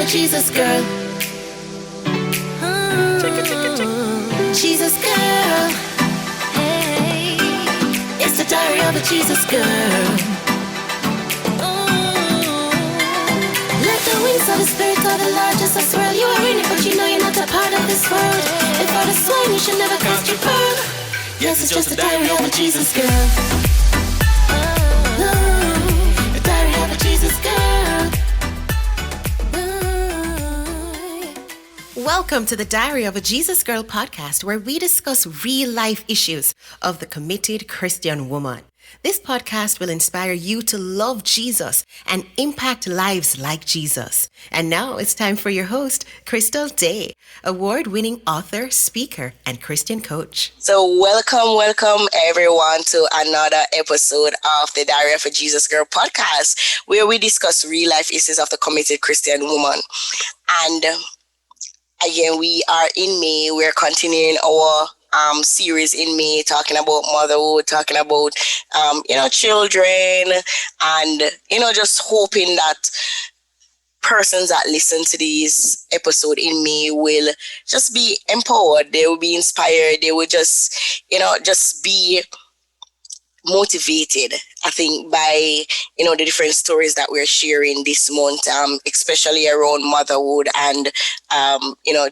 Jesus girl. Jesus girl. Hey, it's the diary of a Jesus girl. Let the wings of the Spirit of the Lord just swirl. You are in it, but you know you're not a part of this world. And for the swine, you should never cast your pearl. Yes, it's just the diary of a Jesus girl. The diary of a Jesus girl. Welcome to the Diary of a Jesus Girl podcast, where we discuss real-life issues of the committed Christian woman. This podcast will inspire you to love Jesus and impact lives like Jesus. And now it's time for your host, Crystal Day, award-winning author, speaker, and Christian coach. So welcome everyone to another episode of the Diary of a Jesus Girl podcast, where we discuss real-life issues of the committed Christian woman. And again, we are in May. We're continuing our series in May, talking about motherhood, talking about children, and just hoping that persons that listen to this episode in May will just be empowered. They will be inspired. They will just be motivated, I think, by the different stories that we're sharing this month, especially around motherhood and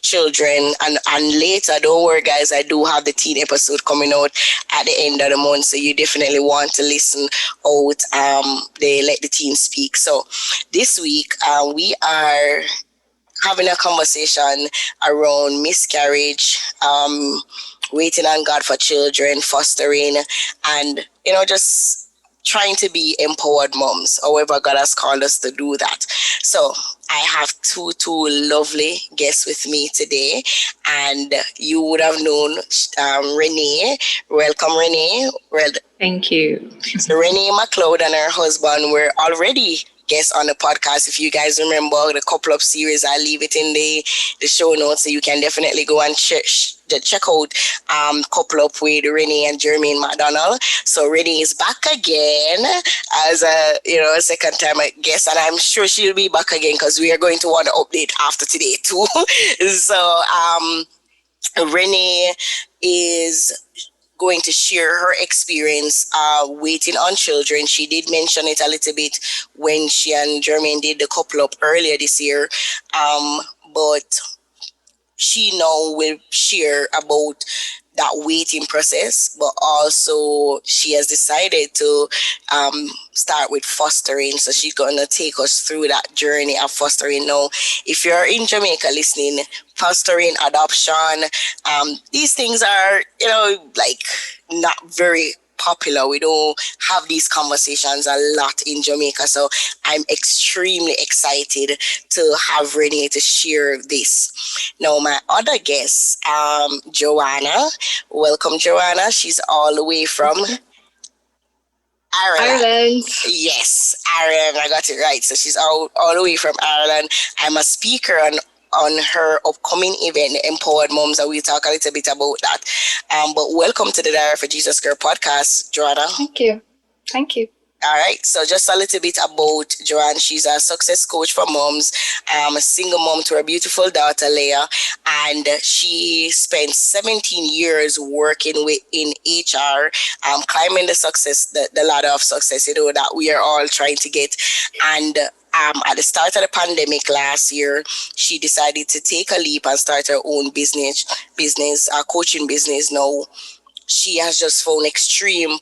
children, and later, don't worry guys, I do have the teen episode coming out at the end of the month, so you definitely want to listen out. They let the teens speak. So this week we are having a conversation around miscarriage, waiting on God for children, fostering, and just trying to be empowered moms, however God has called us to do that. So I have two lovely guests with me today, and you would have known Renee. Welcome, Renee. Thank you. So Renee McLeod and her husband were already guests on the podcast. If you guys remember the couple of series, I leave it in the show notes, so you can definitely go and check out couple up with Renee and Jermaine McDonald. So Renee is back again as a second time guest, and I'm sure she'll be back again because we are going to want to update after today too. So Renee is going to share her experience waiting on children. She did mention it a little bit when she and Jermaine did the couple up earlier this year, but she now will share about that waiting process, but also she has decided to start with fostering. So she's going to take us through that journey of fostering. Now, if you're in Jamaica listening, fostering, adoption, these things are, not very popular. We don't have these conversations a lot in Jamaica. So I'm extremely excited to have Renee to share this. Now, my other guest, Joanna. Welcome, Joanna. She's all the way from Ireland. Yes, Ireland. I got it right. So she's all the way from Ireland. I'm a speaker on her upcoming event, the Empowered Moms, and we'll talk a little bit about that. But welcome to the Diary for Jesus Girl podcast, Joanna. Thank you. All right, so just a little bit about Joanne. She's a success coach for moms, a single mom to her beautiful daughter, Leah, and she spent 17 years working in HR, climbing the ladder of success, that we are all trying to get. And at the start of the pandemic last year, she decided to take a leap and start her own business, coaching business. Now, she has just found extreme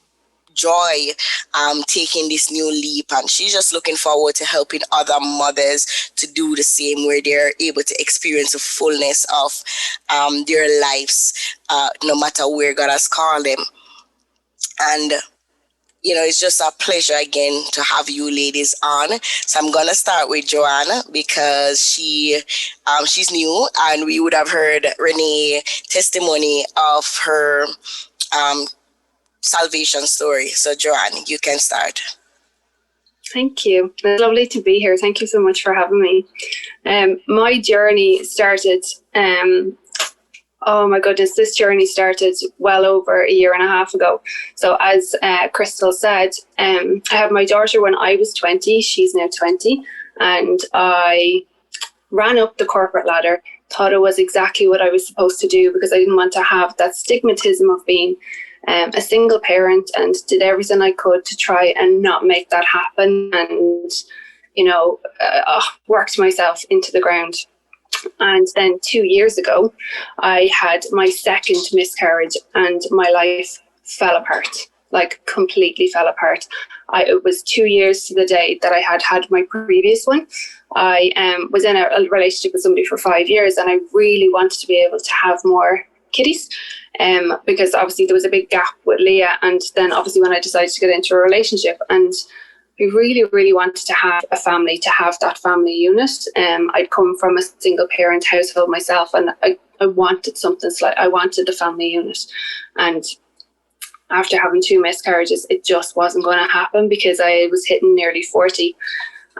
joy taking this new leap, and she's just looking forward to helping other mothers to do the same, where they're able to experience the fullness of their lives, no matter where God has called them. And it's just a pleasure again to have you ladies on. So I'm gonna start with Joanna because she's new, and we would have heard Renee testimony of her salvation story. So Joanne, you can start. Thank you. It's lovely to be here. Thank you so much for having me. My journey started, oh my goodness, this journey started well over a year and a half ago. So as Crystal said, I had my daughter when I was 20. She's now 20. And I ran up the corporate ladder, thought it was exactly what I was supposed to do because I didn't want to have that stigmatism of being a single parent, and did everything I could to try and not make that happen, and, worked myself into the ground. And then 2 years ago, I had my second miscarriage and my life fell apart, like completely fell apart. It was 2 years to the day that I had my previous one. I was in a relationship with somebody for 5 years, and I really wanted to be able to have more kiddies, because obviously there was a big gap with Leah, and then obviously when I decided to get into a relationship, and I really, really wanted to have a family, to have that family unit. I'd come from a single parent household myself, and I wanted something I wanted a family unit. And after having 2 miscarriages, it just wasn't going to happen because I was hitting nearly 40.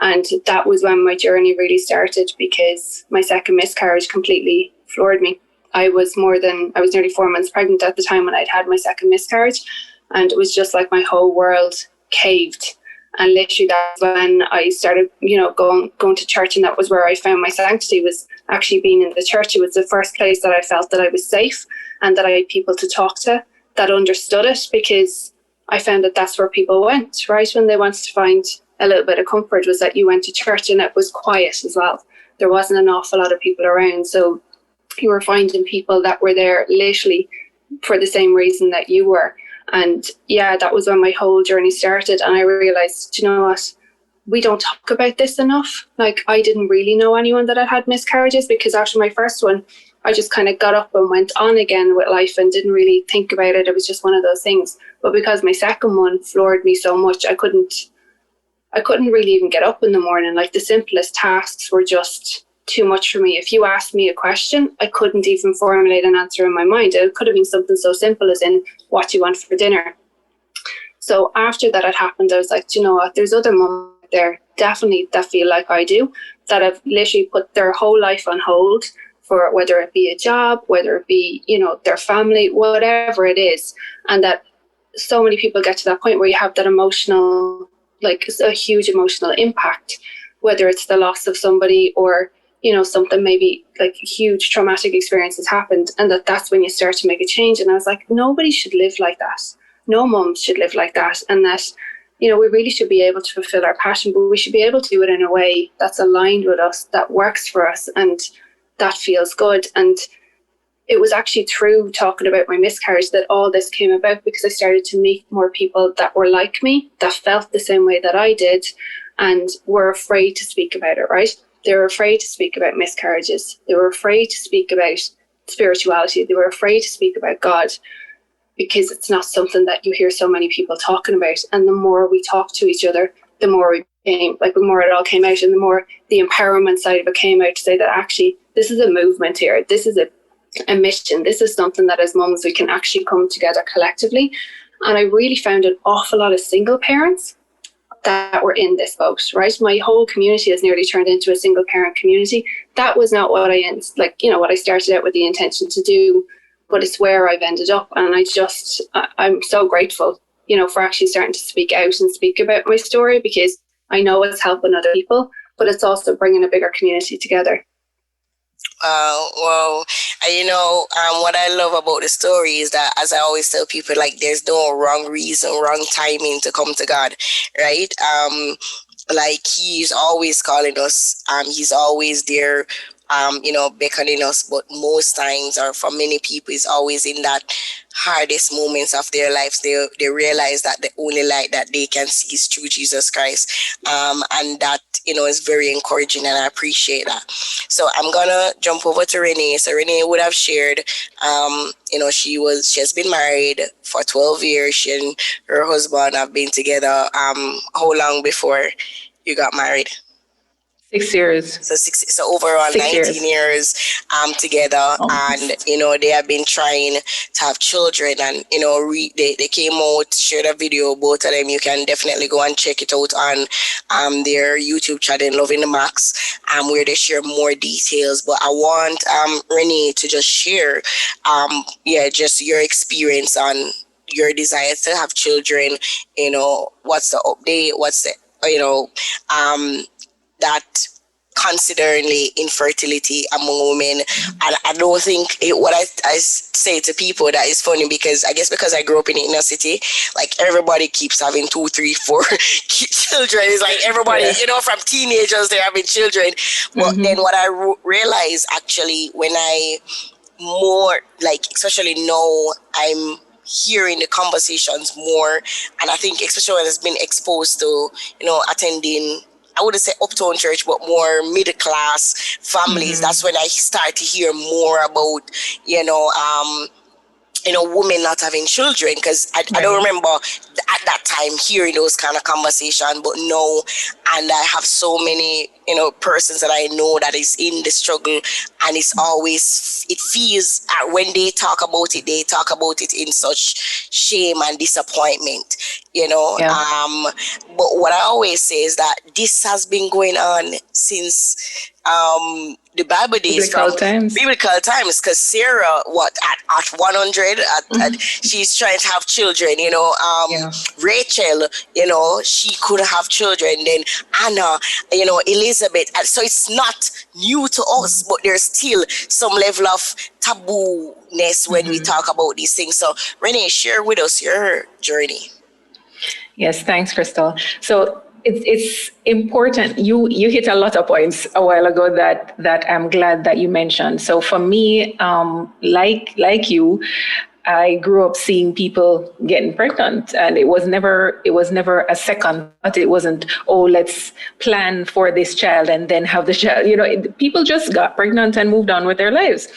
And that was when my journey really started, because my second miscarriage completely floored me. I was nearly 4 months pregnant at the time when I'd had my second miscarriage. And it was just like my whole world caved. And literally that's when I started, going to church. And that was where I found my sanctity, was actually being in the church. It was the first place that I felt that I was safe and that I had people to talk to that understood it, because I found that that's where people went, right? When they wanted to find a little bit of comfort, was that you went to church, and it was quiet as well. There wasn't an awful lot of people around. So you were finding people that were there literally for the same reason that you were. And yeah, that was when my whole journey started. And I realized, you know what? We don't talk about this enough. Like, I didn't really know anyone that had miscarriages, because after my first one, I just kind of got up and went on again with life and didn't really think about it. It was just one of those things. But because my second one floored me so much, I couldn't really even get up in the morning. Like, the simplest tasks were just too much for me. If you asked me a question, I couldn't even formulate an answer in my mind. It could have been something so simple as in, what do you want for dinner? So after that had happened, I was like, do you know what? There's other mums out there definitely that feel like I do, that have literally put their whole life on hold for whether it be a job, whether it be, their family, whatever it is. And that so many people get to that point where you have that emotional, like a huge emotional impact, whether it's the loss of somebody or, something maybe like huge traumatic experience has happened, and that's when you start to make a change. And I was like, nobody should live like that. No mums should live like that. And that, we really should be able to fulfill our passion, but we should be able to do it in a way that's aligned with us, that works for us, and that feels good. And it was actually through talking about my miscarriage that all this came about, because I started to meet more people that were like me, that felt the same way that I did, and were afraid to speak about it, right? They were afraid to speak about miscarriages. They were afraid to speak about spirituality. They were afraid to speak about God, because it's not something that you hear so many people talking about. And the more we talk to each other, the more the more it all came out, and the more the empowerment side of it came out, to say that actually this is a movement here. This is a mission. This is something that as mums we can actually come together collectively. And I really found an awful lot of single parents that were in this boat, right? My whole community has nearly turned into a single parent community. That was not what what I started out with the intention to do, but it's where I've ended up. And I'm so grateful, for actually starting to speak out and speak about my story, because I know it's helping other people, but it's also bringing a bigger community together. Well, what I love about the story is that, as I always tell people, like, there's no wrong reason, wrong timing to come to God, right? Like, He's always calling us. He's always there, beckoning us. But most times, or for many people, it's always in that hardest moments of their lives. They realize that the only light that they can see is through Jesus Christ, and that is very encouraging, and I appreciate that. So I'm gonna jump over to Renee. So Renee would have shared, she has been married for 12 years. She and her husband have been together. How long before you got married? 6 years. So overall 19 years together, and they have been trying to have children, and they came out, shared a video, both of them. You can definitely go and check it out on their YouTube channel, Loving the Max, where they share more details. But I want Renee to just share just your experience on your desire to have children. What's the update, what's the that considering infertility among women. And I don't think what I say to people that is funny, because I guess because I grew up in the inner city, like everybody keeps having 2, 3, 4 children. It's like everybody, from teenagers, they're having children. But then what I realized actually when I more like, especially now, I'm hearing the conversations more, and I think especially when it's been exposed to attending, I wouldn't say uptown church, but more middle class families. That's when I start to hear more about women not having children, because I don't remember at that time hearing those kind of conversations, but no. And I have so many persons that I know that is in the struggle, and it's always, it feels when they talk about it in such shame and disappointment, but what I always say is that this has been going on since the Bible days, biblical times, because Sarah, at 100, she's trying to have children, Rachel, she could have children, then Anna, Elizabeth. And so it's not new to us, but there's still some level of taboo-ness when we talk about these things. So Renee, share with us your journey. Yes, thanks, Crystal. So it's important. You hit a lot of points a while ago that I'm glad that you mentioned. So for me, like you, I grew up seeing people getting pregnant, and it was never a second thought. It wasn't, oh, let's plan for this child and then have the child. People just got pregnant and moved on with their lives.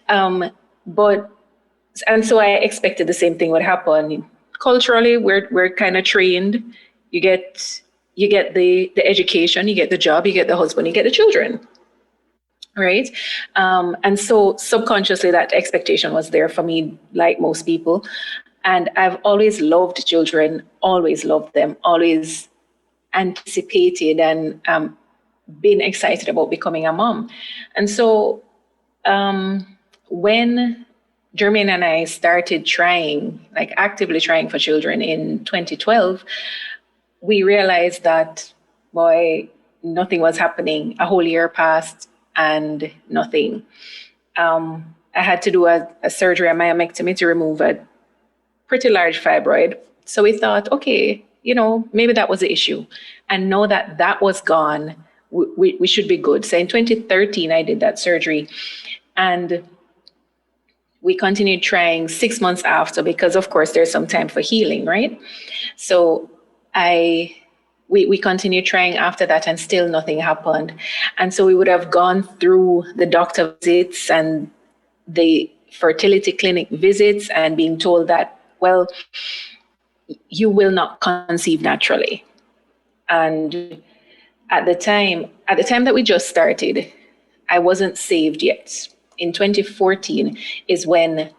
And so I expected the same thing would happen. Culturally, we're kind of trained. You get the education, you get the job, you get the husband, you get the children, right? And so subconsciously that expectation was there for me, like most people. And I've always loved children, always loved them, always anticipated and been excited about becoming a mom. And so when Jermaine and I started actively trying for children in 2012, we realized that, boy, nothing was happening. A whole year passed and nothing. I had to do a surgery, a myomectomy, to remove a pretty large fibroid. So we thought, okay, maybe that was the issue. And now that was gone, we should be good. So in 2013, I did that surgery. And we continued trying 6 months after, because of course there's some time for healing, right? So we continued trying after that, and still nothing happened. And so we would have gone through the doctor visits and the fertility clinic visits and being told that, well, you will not conceive naturally. And at the time that we just started, I wasn't saved yet. In 2014 is when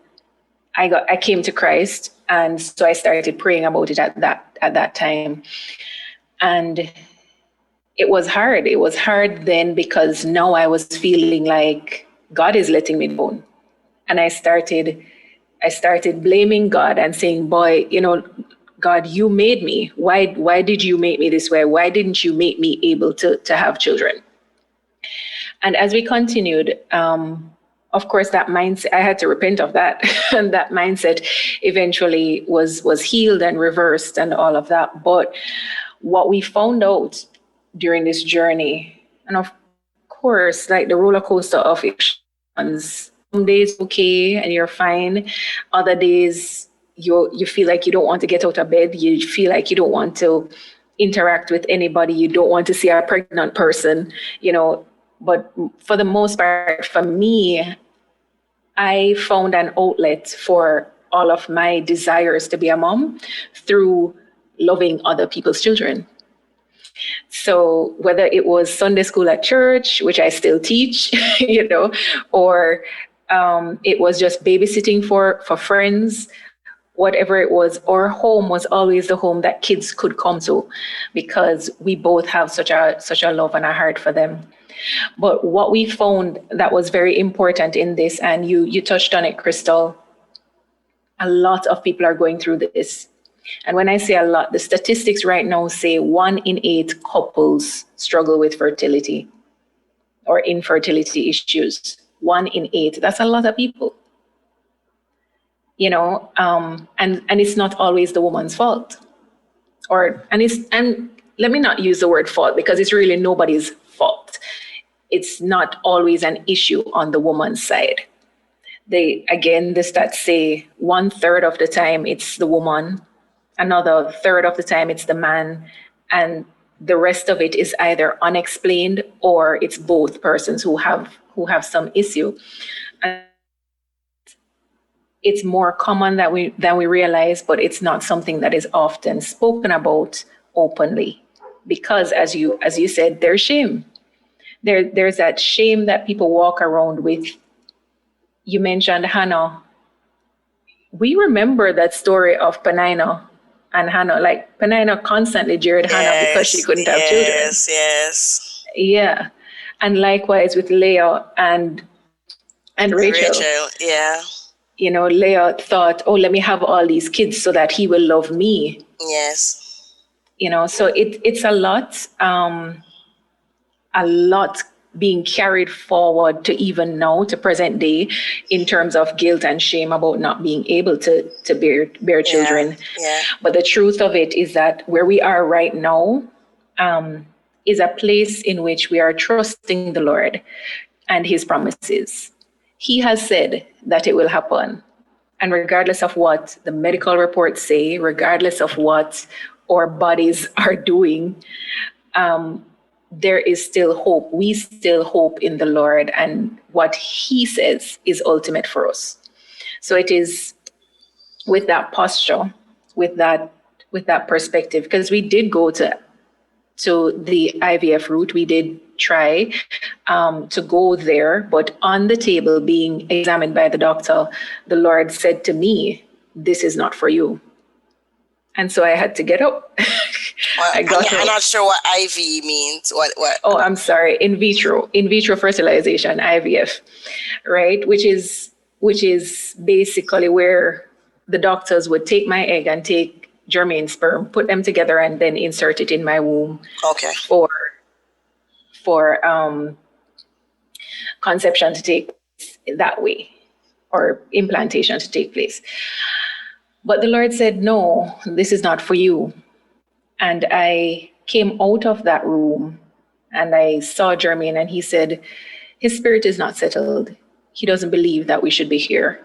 I came to Christ, and so I started praying about it at that time. And it was hard. It was hard then, because now I was feeling like God is letting me down. And I started blaming God and saying, boy, God, you made me. Why did you make me this way? Why didn't you make me able to have children? And as we continued, of course, that mindset, I had to repent of that. And that mindset eventually was healed and reversed and all of that. But what we found out during this journey, and of course, like the roller coaster of emotions, some days okay and you're fine. Other days you feel like you don't want to get out of bed. You feel like you don't want to interact with anybody. You don't want to see a pregnant person, But for the most part, for me, I found an outlet for all of my desires to be a mom through loving other people's children. So whether it was Sunday school at church, which I still teach, or it was just babysitting for friends, whatever it was, our home was always the home that kids could come to, because we both have such a love and a heart for them. But what we found that was very important in this, and you touched on it, Crystal, a lot of people are going through this. And when I say a lot, the statistics right now say 1 in 8 couples struggle with fertility. or infertility issues. 1 in 8. That's a lot of people. And it's not always the woman's fault. And let me not use the word fault, because it's really nobody's fault. It's not always an issue on the woman's side. The stats say 1/3 of the time it's the woman, another third of the time it's the man, and the rest of it is either unexplained or it's both persons who have some issue. And it's more common than we realize, but it's not something that is often spoken about openly, because as you said, there's shame. There's that shame that people walk around with. You mentioned Hannah. We remember that story of Penina and Hannah. Like, Penina constantly jeered Hannah because she couldn't have children. Yes. Yeah. And likewise with Leah and Rachel. Yeah. Leah thought, oh, let me have all these kids so that he will love me. Yes. So it's a lot being carried forward to even now, to present day, in terms of guilt and shame about not being able to bear children. Yeah. But the truth of it is that where we are right now is a place in which we are trusting the Lord and his promises. He has said that it will happen. And regardless of what the medical reports say, regardless of what our bodies are doing, there is still hope. We still hope in the Lord, and what he says is ultimate for us. So it is with that posture, with that perspective, because we did go to the IVF route. We did try to go there, but on the table being examined by the doctor, the Lord said to me, "This is not for you." And so I had to get up. I'm not sure what IV means. What? Oh, I'm sorry. In vitro fertilization, IVF, right? Which is basically where the doctors would take my egg and take germane sperm, put them together, and then insert it in my womb. Okay. For conception to take place that way, or implantation to take place. But the Lord said, "No, this is not for you." And I came out of that room and I saw Jermaine, and he said, his spirit is not settled. He doesn't believe that we should be here.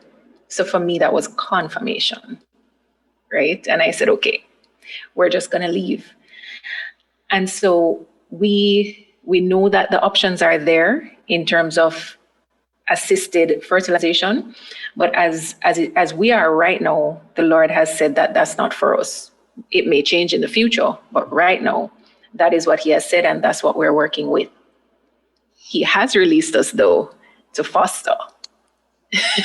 So for me, that was confirmation, right? And I said, okay, we're just going to leave. And so we know that the options are there in terms of assisted fertilization. But as we are right now, the Lord has said that that's not for us. It may change in the future, but right now, that is what he has said, and that's what we're working with. He has released us, though, to foster. All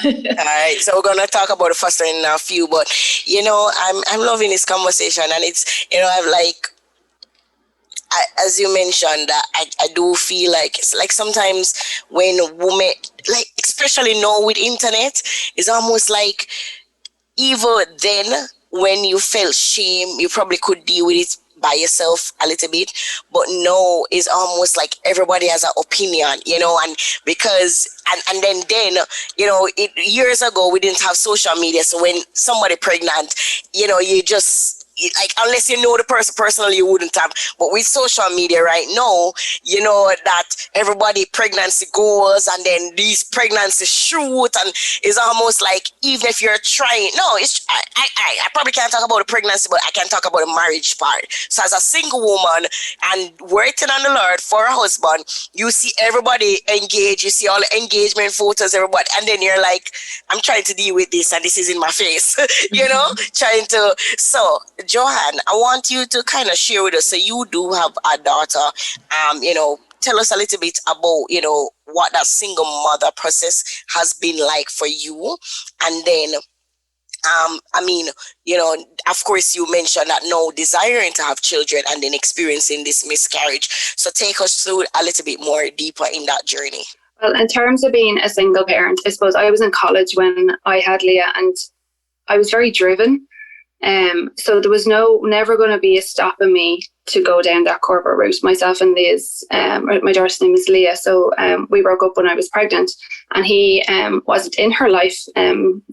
right, so we're gonna talk about the fostering in a few, but I'm loving this conversation, and it's as you mentioned, that I do feel like it's like sometimes when women, like especially now with internet, it's almost like even then when you felt shame, you probably could deal with it by yourself a little bit, but no, it's almost like everybody has an opinion, and because and then years ago we didn't have social media, so when somebody pregnant, you just like, unless you know the person personally, you wouldn't have. But with social media right now, that everybody pregnancy goals, and then these pregnancy shoot, and it's almost like even if you're trying, I probably can't talk about the pregnancy, but I can talk about the marriage part. So as a single woman and waiting on the Lord for a husband, you see everybody engaged, you see all the engagement photos, everybody, and then you're like, I'm trying to deal with this, and this is in my face, trying to. So Johan, I want you to kind of share with us. So you do have a daughter. Tell us a little bit about, what that single mother process has been like for you. And then, of course, you mentioned that no desiring to have children and then experiencing this miscarriage. So take us through a little bit more deeper in that journey. Well, in terms of being a single parent, I suppose I was in college when I had Leah, and I was very driven. So there was never going to be a stopping me to go down that corporate route. Myself and Liz, my daughter's name is Leah, so we broke up when I was pregnant, and he wasn't in her life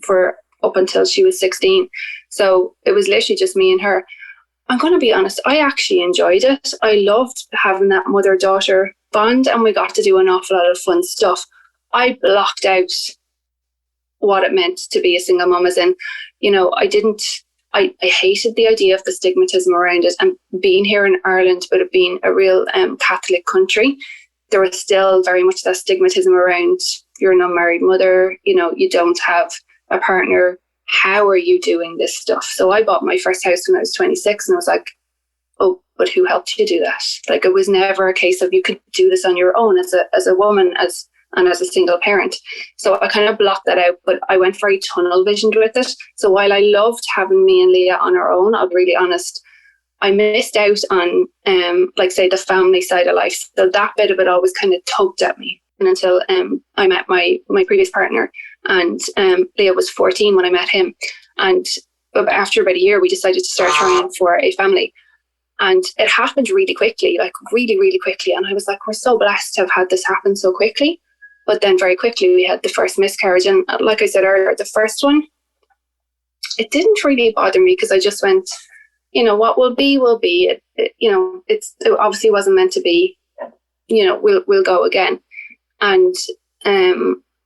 for up until she was 16. So it was literally just me and her. I'm going to be honest, I actually enjoyed it. I loved having that mother-daughter bond, and we got to do an awful lot of fun stuff. I blocked out what it meant to be a single mum, as in, I hated the idea of the stigmatism around it, and being here in Ireland, but it being a real Catholic country, there was still very much that stigmatism around you're an unmarried mother, you don't have a partner. How are you doing this stuff? So I bought my first house when I was 26, and I was like, oh, but who helped you do that? Like, it was never a case of you could do this on your own as a woman, and as a single parent. So I kind of blocked that out, but I went very tunnel visioned with it. So while I loved having me and Leah on our own, I'll be really honest, I missed out on, say, the family side of life. So that bit of it always kind of tugged at me. And until I met my previous partner, and Leah was 14 when I met him. And after about a year, we decided to start trying for a family. And it happened really quickly, like really, really quickly. And I was like, we're so blessed to have had this happen so quickly. But then very quickly we had the first miscarriage. And like I said earlier, the first one, it didn't really bother me, because I just went, what will be, will be. It obviously wasn't meant to be, we'll go again. And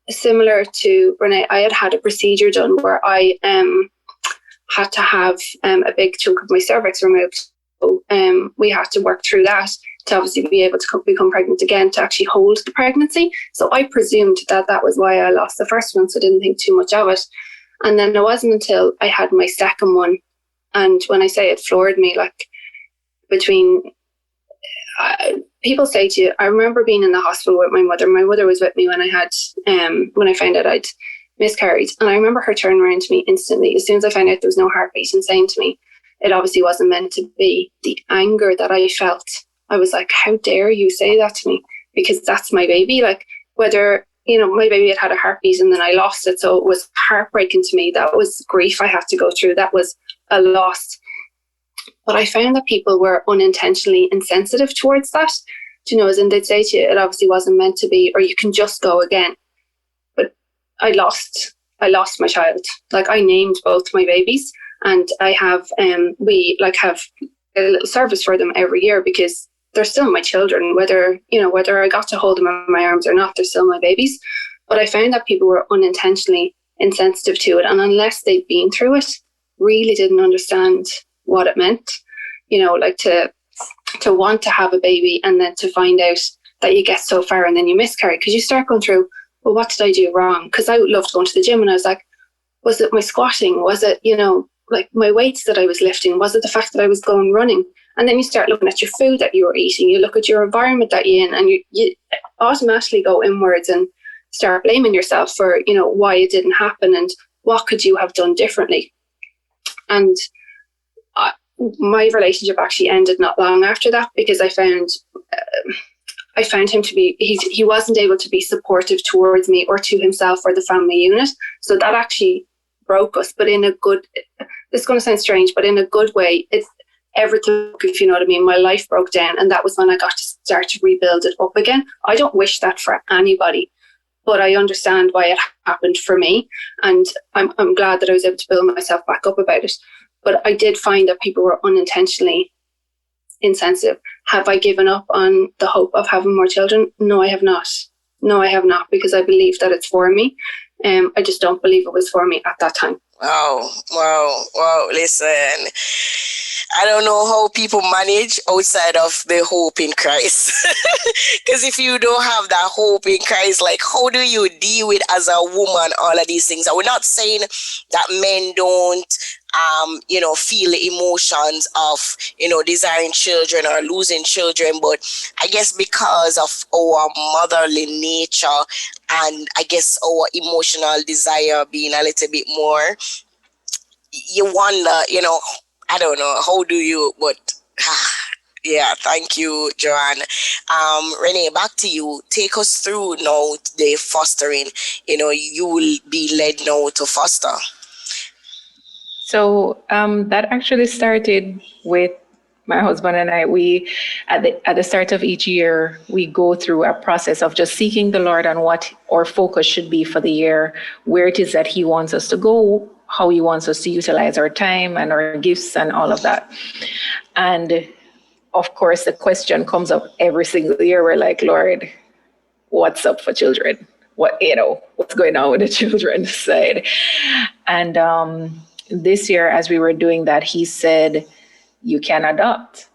similar to Renee, I had a procedure done where I had to have a big chunk of my cervix removed. So we had to work through that to obviously be able to become pregnant again, to actually hold the pregnancy. So I presumed that was why I lost the first one, so I didn't think too much of it. And then it wasn't until I had my second one, and when I say it floored me, like between... people say to you, I remember being in the hospital with my mother. My mother was with me when I found out I'd miscarried. And I remember her turning around to me instantly, as soon as I found out there was no heartbeat, and saying to me, it obviously wasn't meant to be. The anger that I felt, I was like, how dare you say that to me? Because that's my baby. Like, whether, my baby had a heartbeat and then I lost it. So it was heartbreaking to me. That was grief I had to go through. That was a loss. But I found that people were unintentionally insensitive towards that. As in, they'd say to you, it obviously wasn't meant to be, or you can just go again. But I lost my child. Like, I named both my babies, and I have, we have a little service for them every year, because they're still my children, whether I got to hold them in my arms or not, they're still my babies. But I found that people were unintentionally insensitive to it. And unless they'd been through it, really didn't understand what it meant, to want to have a baby, and then to find out that you get so far and then you miscarry, because you start going through, well, what did I do wrong? Because I loved going to the gym, and I was like, was it my squatting? Was it, my weights that I was lifting? Was it the fact that I was going running? And then you start looking at your food that you were eating, you look at your environment that you're in, and you automatically go inwards and start blaming yourself for, why it didn't happen and what could you have done differently. And my relationship actually ended not long after that, because I found him to be, he wasn't able to be supportive towards me or to himself or the family unit. So that actually broke us, but in a good, this is going to sound strange, but in a good way. It's everything, if you know what I mean. My life broke down, and that was when I got to start to rebuild it up again. I don't wish that for anybody, but I understand why it happened for me, and I'm glad that I was able to build myself back up about it. But I did find that people were unintentionally insensitive. Have I given up on the hope of having more children? No, I have not. No, I have not, because I believe that it's for me. I just don't believe it was for me at that time. Wow. Listen, I don't know how people manage outside of the hope in Christ. Because if you don't have that hope in Christ, like, how do you deal with, as a woman, all of these things? And we're not saying that men don't, feel the emotions of, desiring children or losing children. But I guess because of our motherly nature, and I guess our emotional desire being a little bit more, you wonder, I don't know, how do you, but yeah, thank you, Joanne. Renee, back to you. Take us through now the fostering. You will be led now to foster. So that actually started with my husband and I. We at the start of each year, we go through a process of just seeking the Lord on what our focus should be for the year, where it is that He wants us to go, how He wants us to utilize our time and our gifts and all of that. And of course, the question comes up every single year. We're like, Lord, what's up for children? What's going on with the children's side? And this year, as we were doing that, He said, you can adopt.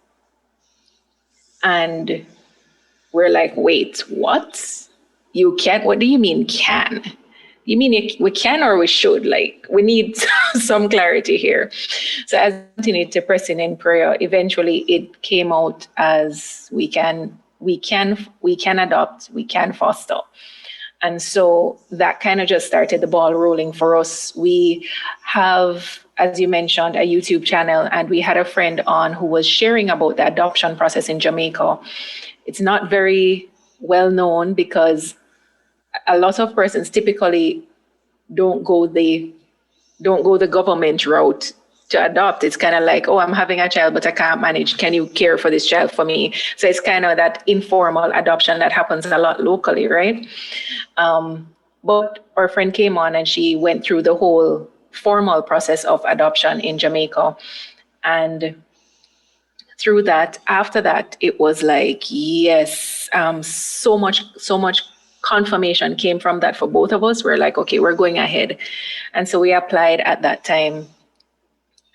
And we're like, wait, what? You can? What do you mean can? You mean we can or we should? Like, we need some clarity here. So as we continued to press in prayer, eventually it came out as we can adopt, we can foster. And so that kind of just started the ball rolling for us. We have, as you mentioned, a YouTube channel, and we had a friend on who was sharing about the adoption process in Jamaica. It's not very well known because a lot of persons typically don't go the government route to adopt. It's kind of like, oh, I'm having a child, but I can't manage. Can you care for this child for me? So it's kind of that informal adoption that happens a lot locally, right? But our friend came on and she went through the whole formal process of adoption in Jamaica. And through that, after that, it was like, yes, so much confirmation came from that for both of us. We're like, okay, we're going ahead. And so we applied at that time.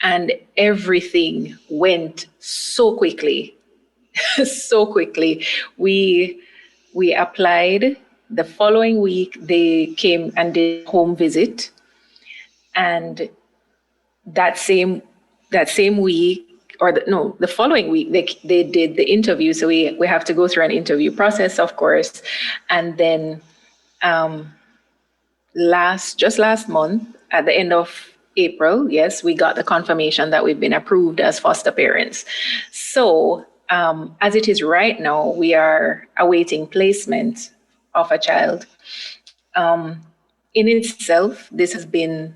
And everything went so quickly, so quickly. We applied. The following week, they came and did a home visit. And that same week, the following week, they did the interview. So we have to go through an interview process, of course. And then last month, at the end of April, yes, we got the confirmation that we've been approved as foster parents. So as it is right now, we are awaiting placement of a child. In itself, this has been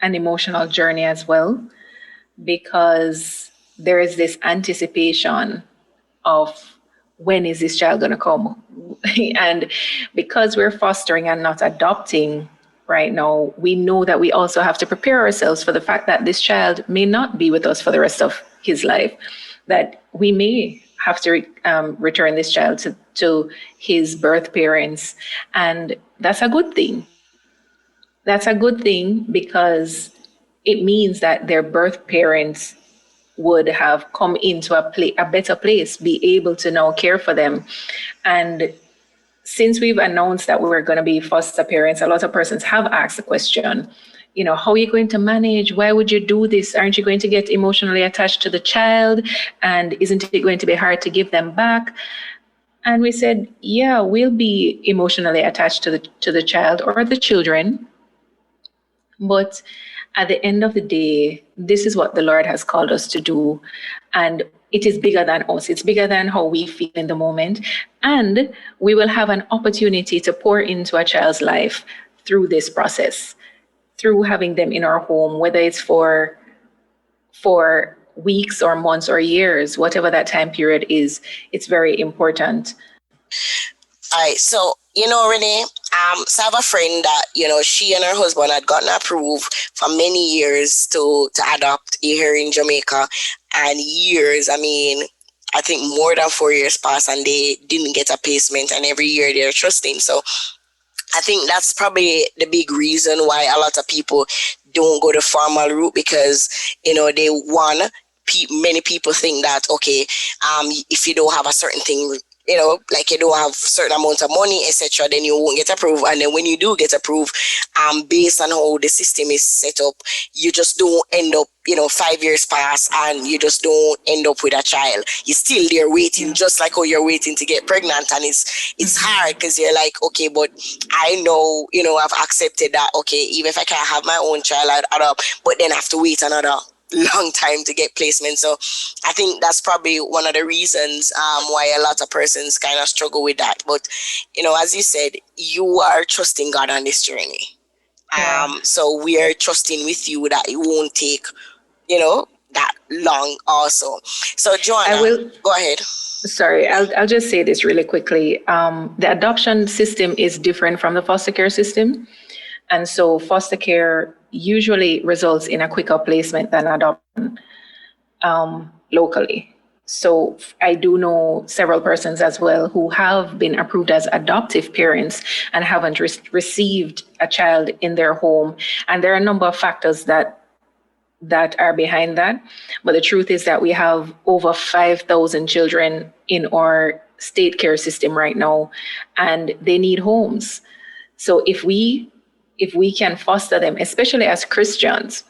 an emotional journey as well, because there is this anticipation of when is this child going to come? And because we're fostering and not adopting right now, we know that we also have to prepare ourselves for the fact that this child may not be with us for the rest of his life, that we may have to return this child to his birth parents. And that's a good thing. That's a good thing because it means that their birth parents would have come into a better place, be able to now care for them. And since we've announced that we're going to be foster parents, a lot of persons have asked the question, how are you going to manage? Why would you do this? Aren't you going to get emotionally attached to the child? And isn't it going to be hard to give them back? And we said, yeah, we'll be emotionally attached to the child or the children. But at the end of the day, this is what the Lord has called us to do. And it is bigger than us. It's bigger than how we feel in the moment. And we will have an opportunity to pour into a child's life through this process, through having them in our home, whether it's for weeks or months or years, whatever that time period is. It's very important. All right, so Renee, so I have a friend that she and her husband had gotten approved for many years to adopt here in Jamaica, and years. I mean, I think more than 4 years passed, and they didn't get a placement, and every year they're trusting. So I think that's probably the big reason why a lot of people don't go the formal route, because many people think that if you don't have a certain thing, like you don't have certain amount of money, etc., then you won't get approved. And then when you do get approved, based on how the system is set up, you just don't end up, 5 years pass and you just don't end up with a child. You're still there waiting, just like how you're waiting to get pregnant. And it's hard because you're like, okay, but I know, I've accepted that, okay, even if I can't have my own child, I'd adopt, but then I have to wait another long time to get placement. So I think that's probably one of the reasons why a lot of persons kind of struggle with that. But as you said, you are trusting God on this journey, So we are trusting with you that it won't take, that long also. So Joanna, go ahead. Sorry, I'll just say this really quickly. The adoption system is different from the foster care system. And so foster care usually results in a quicker placement than adoption locally. So I do know several persons as well who have been approved as adoptive parents and haven't received a child in their home. And there are a number of factors that are behind that. But the truth is that we have over 5,000 children in our state care system right now, and they need homes. So if we can foster them, especially as Christians,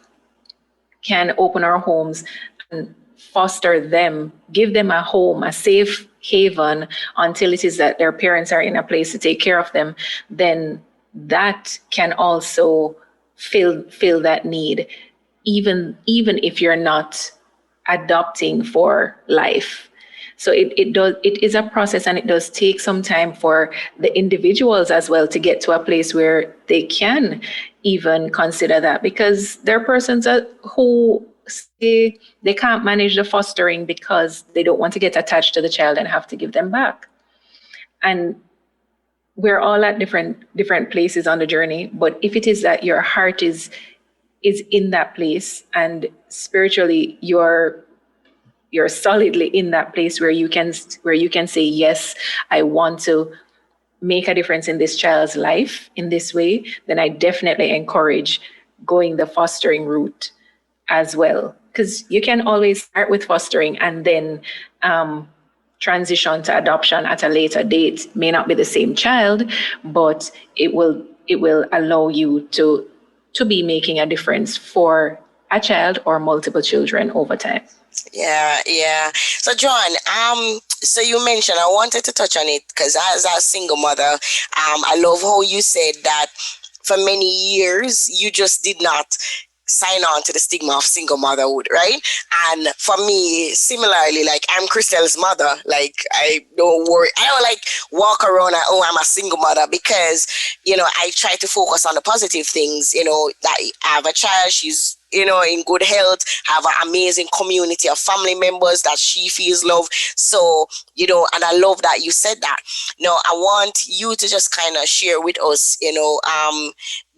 can open our homes and foster them, give them a home, a safe haven until it is that their parents are in a place to take care of them, then that can also fill that need, even if you're not adopting for life. So it is a process, and it does take some time for the individuals as well to get to a place where they can even consider that, because there are persons who say they can't manage the fostering because they don't want to get attached to the child and have to give them back. And we're all at different places on the journey. But if it is that your heart is in that place, and spiritually you're solidly in that place where you can say, yes, I want to make a difference in this child's life in this way, then I definitely encourage going the fostering route as well. Because you can always start with fostering and then transition to adoption at a later date. May not be the same child, but it will allow you to be making a difference for a child or multiple children over time. Yeah. So John, so you mentioned, I wanted to touch on it because as a single mother, I love how you said that for many years you just did not sign on to the stigma of single motherhood, right? And for me, similarly, like, I'm Christelle's mother. Like, I don't walk around and, I'm a single mother, because, I try to focus on the positive things, that I have a child, she's, in good health, have an amazing community of family members that she feels love. So, and I love that you said that. Now, I want you to just kind of share with us,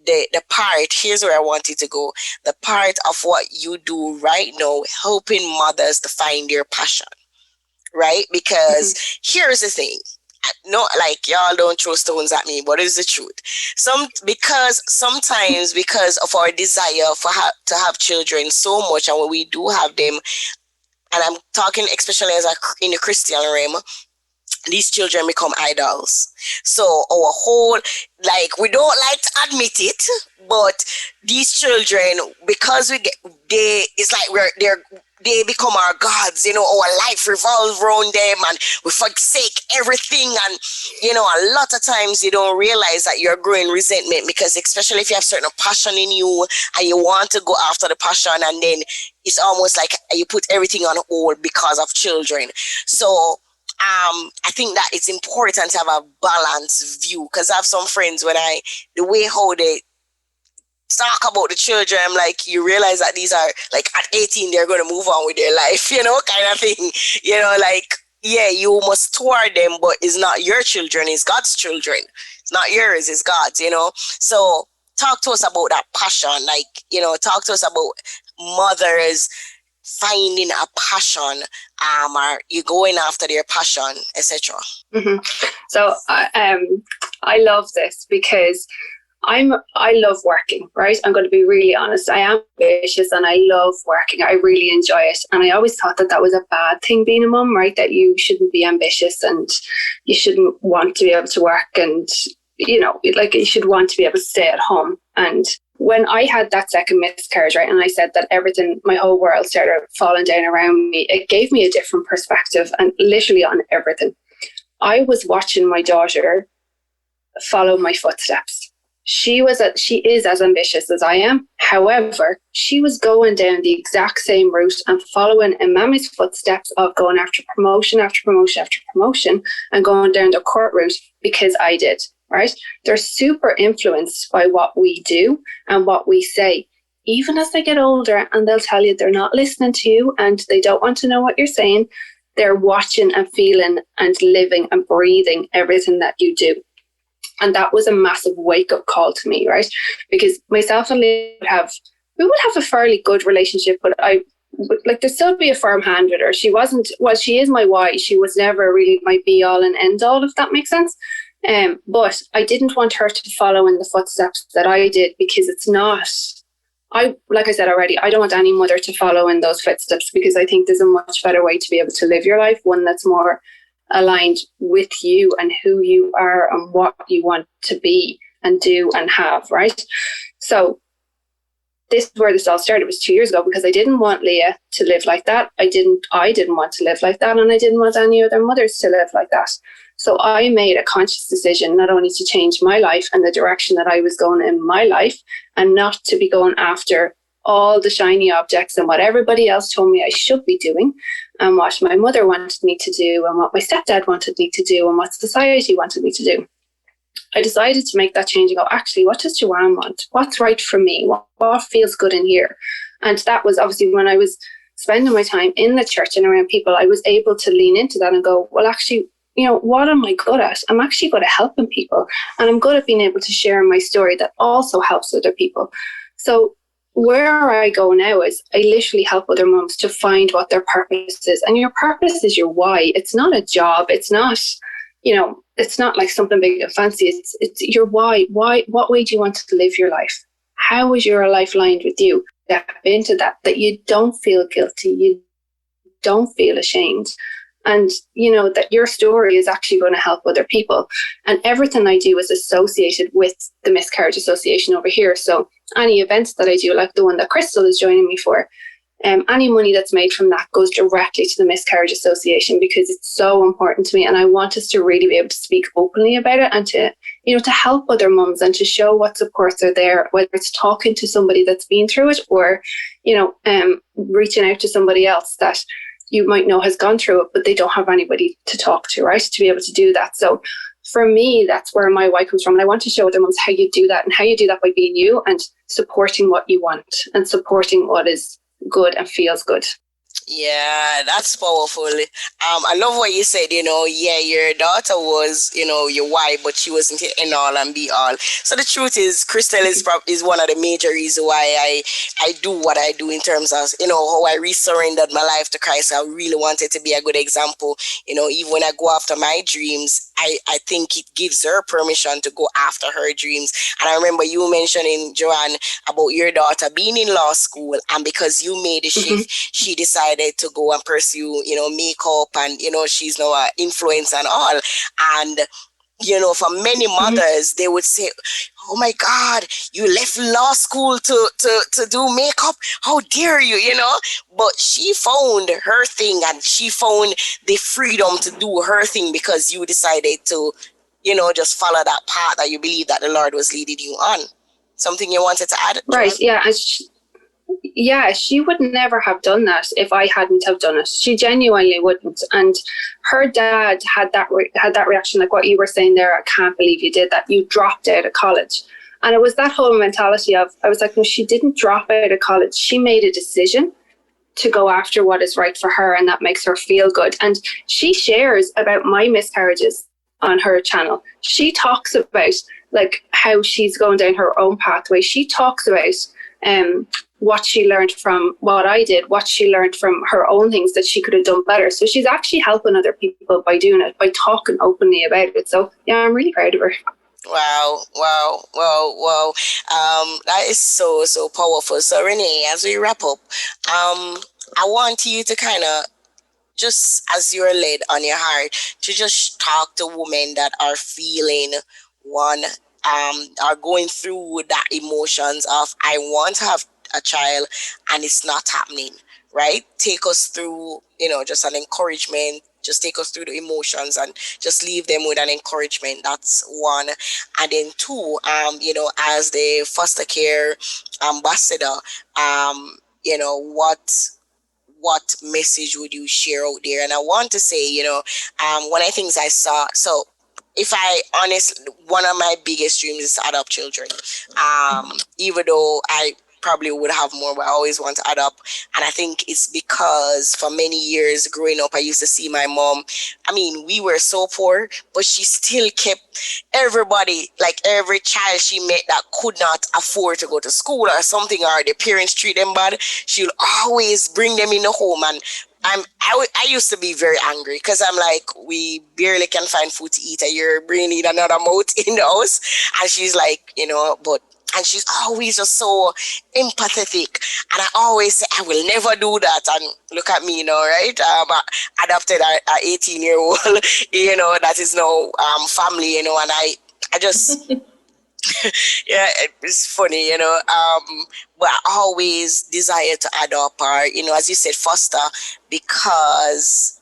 the part, here's where I wanted to go, the part of what you do right now, helping mothers to find their passion, right? Because here's the thing. No, like, y'all don't throw stones at me, but it's the truth. Sometimes because of our desire to have children so much, and when we do have them, and I'm talking especially in the Christian realm, these children become idols. So our whole, we don't like to admit it, but these children, because they become our gods, our life revolves around them, and we forsake everything. And, a lot of times you don't realize that you're growing resentment, because especially if you have certain passion in you and you want to go after the passion, and then it's almost like you put everything on hold because of children. So I think that it's important to have a balanced view, because I have some friends, the way how they talk about the children, I'm like, you realize that these are, like, at 18 they're going to move on with their life, kind of thing. You must tour them, but it's not your children, it's God's children. It's not yours, it's God's. So talk to us about that passion, talk to us about mothers finding a passion, or you going after their passion, etc. So I love this, because I love working, right? I'm going to be really honest. I am ambitious and I love working. I really enjoy it. And I always thought that was a bad thing, being a mum, right? That you shouldn't be ambitious and you shouldn't want to be able to work, and, you should want to be able to stay at home. And when I had that second miscarriage, right, and I said that everything, my whole world started falling down around me, it gave me a different perspective, and literally on everything. I was watching my daughter follow my footsteps. She is as ambitious as I am. However, she was going down the exact same route and following in Mammy's footsteps of going after promotion after promotion after promotion, and going down the court route because I did, right? They're super influenced by what we do and what we say, even as they get older, and they'll tell you they're not listening to you and they don't want to know what you're saying. They're watching and feeling and living and breathing everything that you do. And that was a massive wake-up call to me, right? Because myself and Leah we would have a fairly good relationship, but there'd still be a firm hand with her. She is my why. She was never really my be-all and end-all, if that makes sense. But I didn't want her to follow in the footsteps that I did, because it's not... like I said already, I don't want any mother to follow in those footsteps, because I think there's a much better way to be able to live your life, one that's more aligned with you and who you are and what you want to be and do and have, right? So this is where this all started. It was 2 years ago, because I didn't want Leah to live like that. I didn't want to live like that, and I didn't want any other mothers to live like that. So I made a conscious decision not only to change my life and the direction that I was going in my life, and not to be going after all the shiny objects and what everybody else told me I should be doing, and what my mother wanted me to do, and what my stepdad wanted me to do, and what society wanted me to do. I decided to make that change and go, actually, what does Joanne want? What's right for me? What feels good in here? And that was obviously when I was spending my time in the church and around people, I was able to lean into that and go, well, actually, what am I good at? I'm actually good at helping people, and I'm good at being able to share my story that also helps other people. So where I go now is I literally help other mums to find what their purpose is. And your purpose is your why. It's not a job. It's not, it's not like something big and fancy. It's your why. What way do you want to live your life? How is your life lined with you? Step into that you don't feel guilty. You don't feel ashamed. And, that your story is actually going to help other people. And everything I do is associated with the Miscarriage Association over here. So any events that I do, like the one that Crystal is joining me for, any money that's made from that goes directly to the Miscarriage Association, because it's so important to me. And I want us to really be able to speak openly about it, and to help other mums and to show what supports are there, whether it's talking to somebody that's been through it, or, reaching out to somebody else that you might know has gone through it, but they don't have anybody to talk to, right? To be able to do that. So for me, that's where my why comes from. And I want to show other mums how you do that, and how you do that by being you and supporting what you want and supporting what is good and feels good. Yeah, that's powerful. I love what you said, your daughter was, your wife, but she wasn't the end all and be all. So the truth is, Crystal is one of the major reasons why I do what I do, in terms of, how I resurrendered my life to Christ. I really wanted to be a good example. Even when I go after my dreams, I think it gives her permission to go after her dreams. And I remember you mentioning, Joanne, about your daughter being in law school, and because you made a shift, she decided to go and pursue, makeup, and, she's now an influencer and all. And, for many mothers, they would say, oh my God, you left law school to do makeup? How dare you, But she found her thing, and she found the freedom to do her thing, because you decided to, just follow that path that you believe that the Lord was leading you on. Something you wanted to add? Right, Joanne? Yeah. She would never have done that if I hadn't have done it. She genuinely wouldn't. And her dad had that reaction, like what you were saying there. I can't believe you did that. You dropped out of college. And it was that whole mentality of, I was like, no, she didn't drop out of college. She made a decision to go after what is right for her, and that makes her feel good. And she shares about my miscarriages on her channel. She talks about like how she's going down her own pathway. She talks about what she learned from what I did, what she learned from her own things that she could have done better. So she's actually helping other people by doing it, by talking openly about it. So yeah, I'm really proud of her. Wow. That is so powerful. So Renee, as we wrap up, I want you to kind of, just as you're led on your heart, to just talk to women that are feeling are going through that emotions of, I want to have a child and it's not happening, right? Take us through, just an encouragement. Just take us through the emotions and just leave them with an encouragement. That's one. And then two, as the foster care ambassador, what message would you share out there? And I want to say, one of the things I saw, so if I honest, one of my biggest dreams is to adopt children. Even though I probably would have more, but I always want to adopt. And I think it's because for many years growing up, I used to see my mom. I mean, we were so poor, but she still kept everybody, like every child she met that could not afford to go to school or something, or their parents treat them bad, she'll always bring them in the home. And I used to be very angry because I'm like, we barely can find food to eat, and you're bringing another mouth in the house. And she's like, and she's always just so empathetic. And I always say, I will never do that. And look at me now, right? I adopted an 18-year-old, that is now family, and I just... yeah, it's funny, but I always desire to adopt or, as you said, foster, because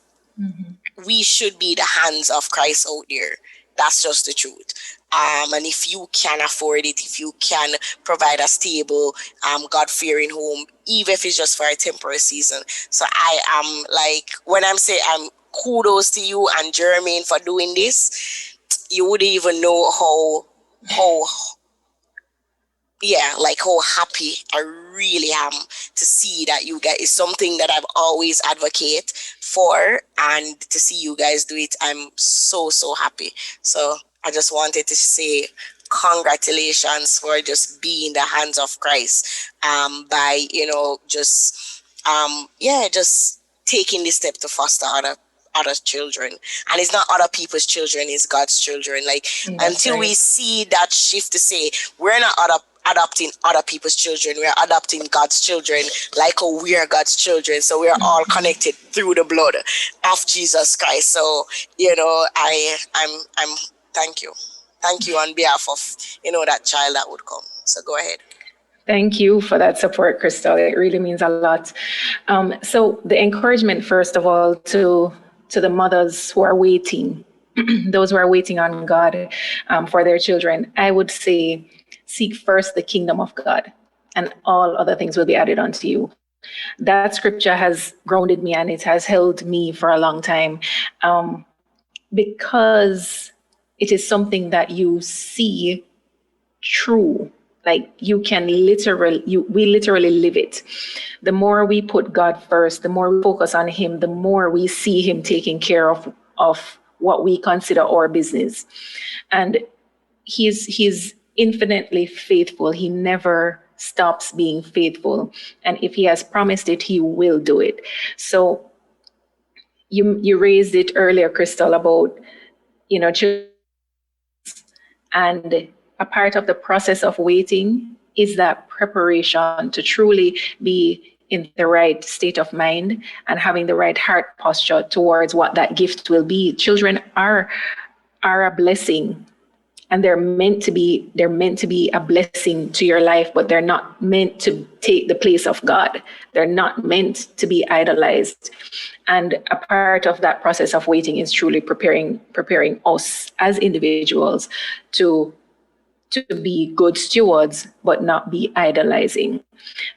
we should be the hands of Christ out there. That's just the truth. And if you can afford it, if you can provide a stable, God-fearing home, even if it's just for a temporary season. So I am like, when I'm saying kudos to you and Jermaine for doing this, you wouldn't even know how happy I really am to see that you guys, is something that I've always advocate for, and to see you guys do it, I'm so happy. So I just wanted to say congratulations for just being the hands of Christ, by just taking this step to foster other children. And it's not other people's children, it's God's children. Like, until we see that shift to say we're not adopting other people's children, we're adopting God's children, like how we are God's children. So we're all connected through the blood of Jesus Christ. So I'm thank you on behalf of that child that would come. So go ahead. Thank you for that support, Crystal. It really means a lot. So the encouragement, first of all, to the mothers who are waiting, those who are waiting on God for their children, I would say, seek first the kingdom of God, and all other things will be added unto you. That scripture has grounded me, and it has held me for a long time, because it is something that you see true. Like, you can we literally live it. The more we put God first, the more we focus on him, the more we see him taking care of what we consider our business. And he's infinitely faithful. He never stops being faithful. And if he has promised it, he will do it. So you raised it earlier, Crystal, about, children, and a part of the process of waiting is that preparation to truly be in the right state of mind and having the right heart posture towards what that gift will be. Children are a blessing, and they're meant to be a blessing to your life, but they're not meant to take the place of God. They're not meant to be idolized. And a part of that process of waiting is truly preparing us as individuals to be good stewards, but not be idolizing.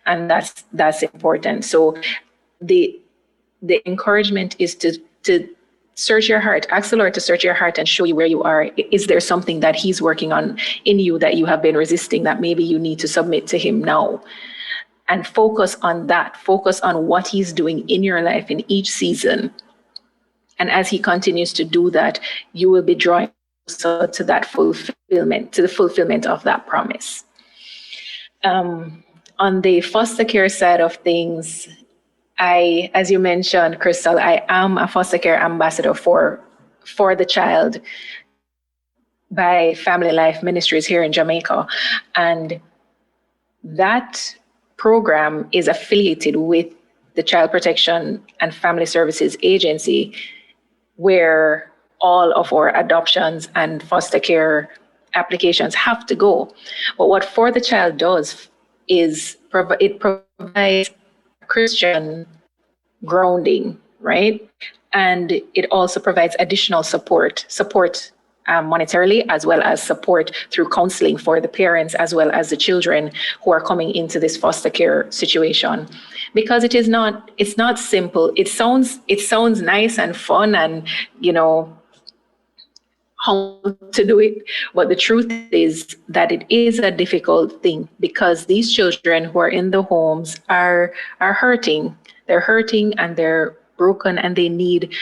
And that's important. So the encouragement is to search your heart. Ask the Lord to search your heart and show you where you are. Is there something that he's working on in you that you have been resisting, that maybe you need to submit to him now? And focus on that. Focus on what he's doing in your life in each season. And as he continues to do that, you will be drawing closer to that fulfillment, to the fulfillment of that promise. On the foster care side of things, as you mentioned, Crystal, I am a foster care ambassador for the child by Family Life Ministries here in Jamaica. And that program is affiliated with the Child Protection and Family Services Agency, where all of our adoptions and foster care applications have to go. But what For the Child does is it provides Christian grounding, right? And it also provides additional support monetarily, as well as support through counseling for the parents, as well as the children who are coming into this foster care situation. Because it's not simple. It sounds nice and fun and, how to do it. But the truth is that it is a difficult thing, because these children who are in the homes are hurting. They're hurting and they're broken, and they need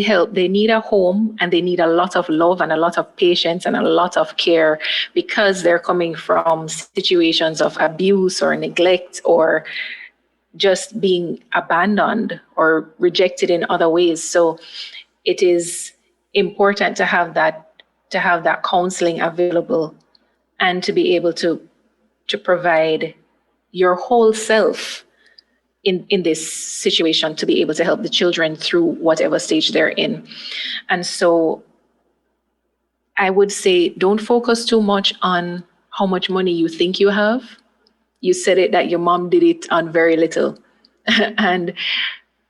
help. They need a home, and they need a lot of love and a lot of patience and a lot of care, because they're coming from situations of abuse or neglect, or just being abandoned or rejected in other ways. So it is important to have that counseling available, and to be able to provide your whole self in this situation, to be able to help the children through whatever stage they're in. And so I would say, don't focus too much on how much money you think you have. You said it, that your mom did it on very little. And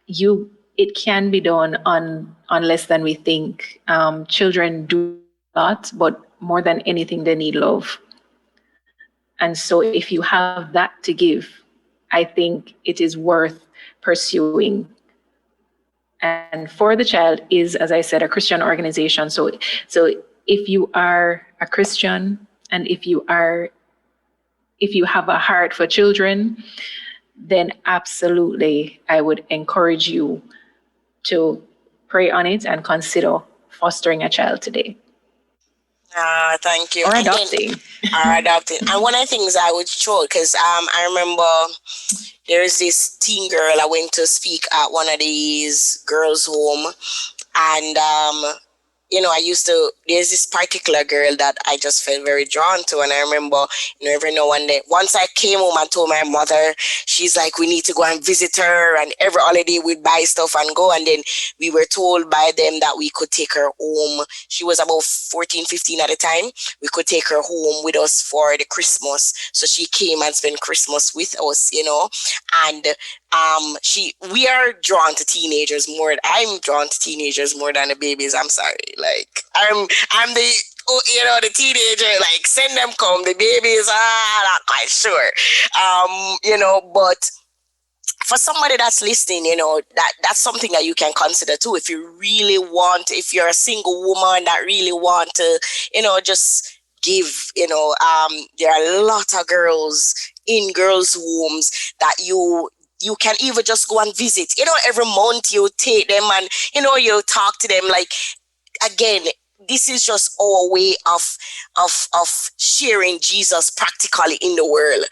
it can be done on less than we think. Children do a lot, but more than anything, they need love. And so if you have that to give, I think it is worth pursuing. And For the Child is, as I said, a Christian organization. So if you are a Christian, and if you have a heart for children, then absolutely I would encourage you to pray on it and consider fostering a child today. Thank you. Or adopting. And one of the things I would show, because I remember there is this teen girl I went to speak at one of these girls' home, and there's this particular girl that I just felt very drawn to. And I remember, every now and then, once I came home and told my mother, she's like, we need to go and visit her. And every holiday we'd buy stuff and go. And then we were told by them that we could take her home. She was about 14, 15 at the time. We could take her home with us for the Christmas. So she came and spent Christmas with us, and we are drawn to teenagers more. I'm drawn to teenagers more than the babies. I'm sorry. Like, I'm the the teenager, like, send them come. The babies, not quite sure. But for somebody that's listening, that's something that you can consider too. If you really want, if you're a single woman that really want to, just give, there are a lot of girls in girls' homes that you can even just go and visit. Every month you take them and, you talk to them. Like, again, this is just our way of sharing Jesus practically in the world,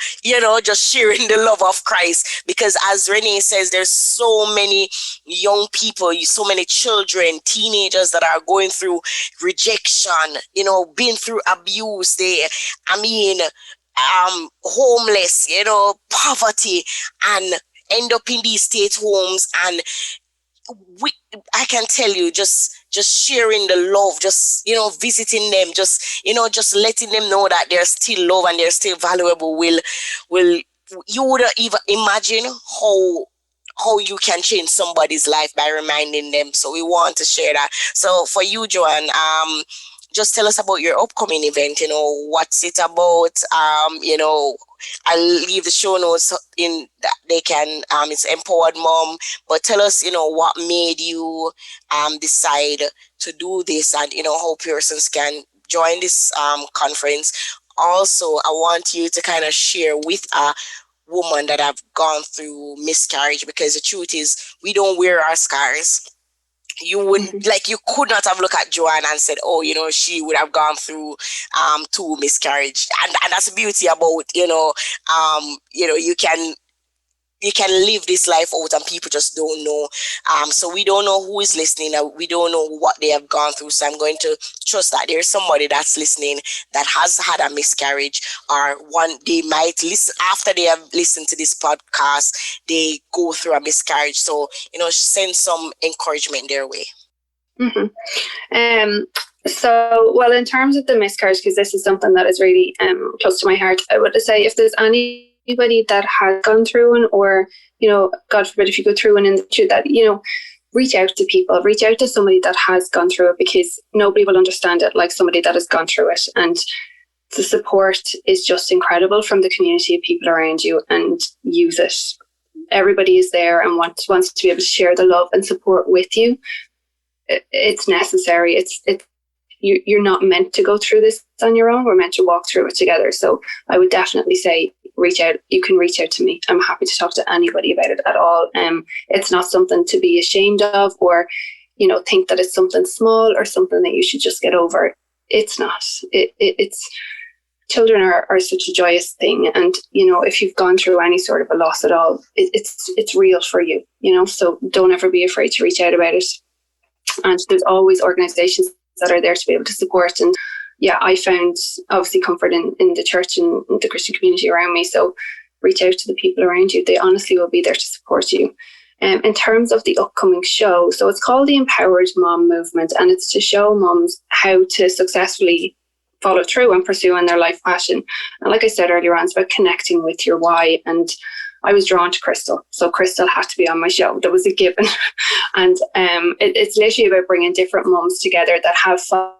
just sharing the love of Christ. Because as Renee says, there's so many young people, so many children, teenagers that are going through rejection, been through abuse. Homeless, poverty, and end up in these state homes. And I can tell you, just sharing the love, just, visiting them, just letting them know that they're still loved and they're still valuable will you would even imagine how you can change somebody's life by reminding them. So we want to share that. So for you, Joanne, just tell us about your upcoming event, what's it about? I'll leave the show notes in that they can, it's Empowered Mom, but tell us, what made you decide to do this, and, how persons can join this conference. Also, I want you to kind of share with a woman that have gone through miscarriage, because the truth is, we don't wear our scars. You would you could not have looked at Joanne and said, oh, she would have gone through two miscarriage, and that's the beauty about you can live this life out, and people just don't know. So we don't know who is listening, and we don't know what they have gone through. So I'm going to trust that there's somebody that's listening that has had a miscarriage, or they might listen after they have listened to this podcast, they go through a miscarriage. So, send some encouragement their way. Mm-hmm. So, well, in terms of the miscarriage, because this is something that is really close to my heart, I would say if there's anybody that has gone through one, or, God forbid, if you go through one in the future, that, reach out to people, reach out to somebody that has gone through it, because nobody will understand it like somebody that has gone through it. And the support is just incredible from the community of people around you, and use it. Everybody is there and wants to be able to share the love and support with you. It's necessary. It's you're not meant to go through this on your own. We're meant to walk through it together. So I would definitely say reach out. You can reach out to me. I'm happy to talk to anybody about it at all. It's not something to be ashamed of, or think that it's something small or something that you should just get over. It's not. It's children are such a joyous thing, and if you've gone through any sort of a loss at all, it's real for you. So don't ever be afraid to reach out about it. And there's always organizations that are there to be able to support. And yeah, I found obviously comfort in the church and the Christian community around me. So reach out to the people around you. They honestly will be there to support you. In terms of the upcoming show, so it's called the Empowered Mom Movement, and it's to show moms how to successfully follow through and pursue in their life passion. And like I said earlier on, it's about connecting with your why. And I was drawn to Crystal, so Crystal had to be on my show. That was a given. And it's literally about bringing different mums together that have fun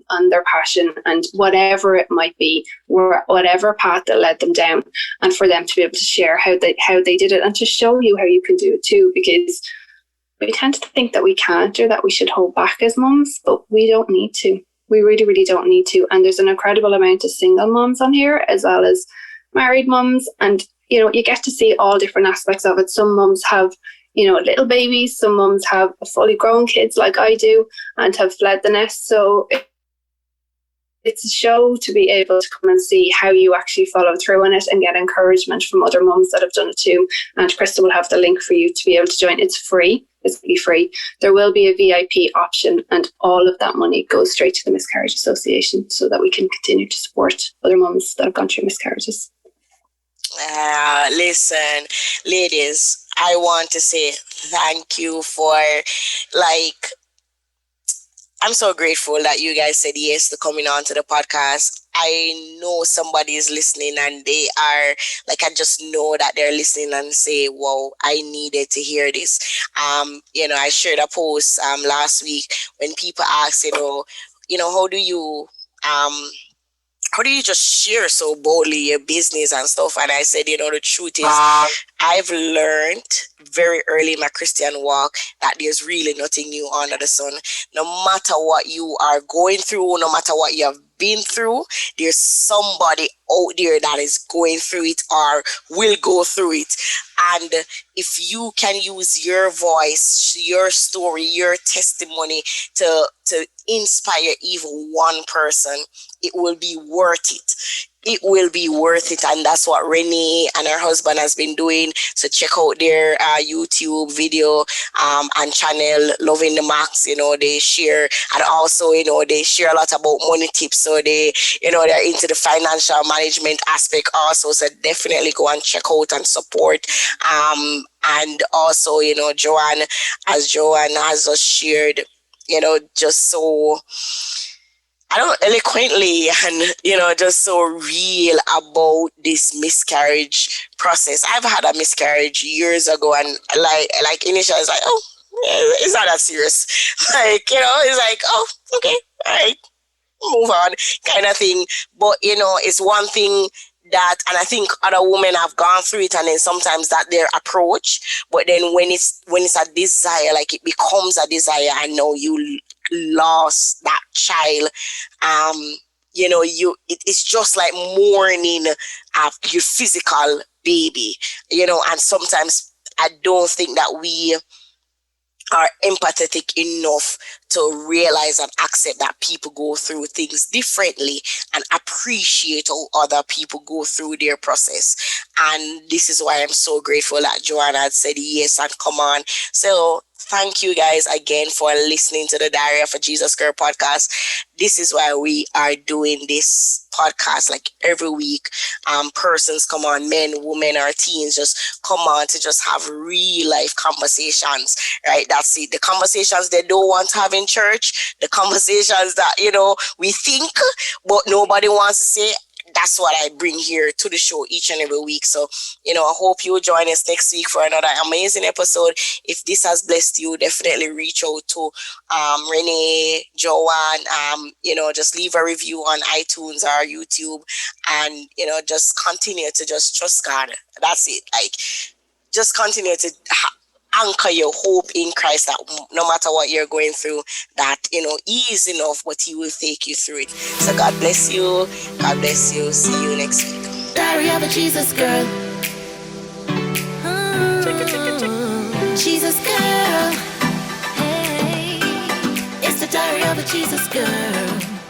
on their passion, and whatever it might be, whatever path that led them down, and for them to be able to share how they did it, and to show you how you can do it too. Because we tend to think that we can't, or that we should hold back as mums, but we don't need to. We really, really don't need to. And there's an incredible amount of single moms on here, as well as married mums. And, you get to see all different aspects of it. Some mums have, little babies. Some mums have fully grown kids like I do and have fled the nest. So it's a show to be able to come and see how you actually follow through on it and get encouragement from other mums that have done it too. And Krista will have the link for you to be able to join. It's free. It's really free. There will be a VIP option, and all of that money goes straight to the Miscarriage Association so that we can continue to support other mums that have gone through miscarriages. Listen, ladies, I want to say thank you for, I'm so grateful that you guys said yes to coming on to the podcast. I know somebody is listening, and they are I just know that they're listening and say, wow, I needed to hear this. I shared a post last week when people asked, how do you just share so boldly your business and stuff? And I said, the truth is, I've learned very early in my Christian walk that there's really nothing new under the sun. No matter what you are going through, no matter what you have been through, there's somebody out there that is going through it or will go through it. And if you can use your voice, your story, your testimony to inspire even one person, it will be worth it. It will be worth it. And that's what Renee and her husband has been doing. So check out their YouTube video and channel, Loving the Max. They share, and also, they share a lot about money tips. So they, they're into the financial management aspect also. So definitely go and check out and support. And also, Joanne has just shared, just so, eloquently and, just so real about this miscarriage process. I've had a miscarriage years ago, and initially it's oh, yeah, it's not that serious. It's oh, okay, all right, move on kind of thing. But, it's one thing that, and I think other women have gone through it, and then sometimes that their approach, but then when it's a desire, it becomes a desire, and now you lost that child, it's just like mourning your physical baby, and sometimes I don't think that we are empathetic enough to realize and accept that people go through things differently and appreciate how other people go through their process. And this is why I'm so grateful that Joanna had said yes and come on. So thank you guys again for listening to the Diary of a Jesus Girl podcast. This is why we are doing this podcast every week. Persons come on, men, women, or teens just come on to just have real life conversations, right? That's it. The conversations they don't want to have in church, the conversations that, we think, but nobody wants to say. That's what I bring here to the show each and every week. So, I hope you'll join us next week for another amazing episode. If this has blessed you, definitely reach out to Renee, Joanne, just leave a review on iTunes or YouTube, and, just continue to just trust God. That's it. Just continue to anchor your hope in Christ, that no matter what you're going through, that, He is enough, but He will take you through it. So God bless you. God bless you. See you next week. Diary of a Jesus girl. Jesus girl. Hey, it's the diary of a Jesus girl.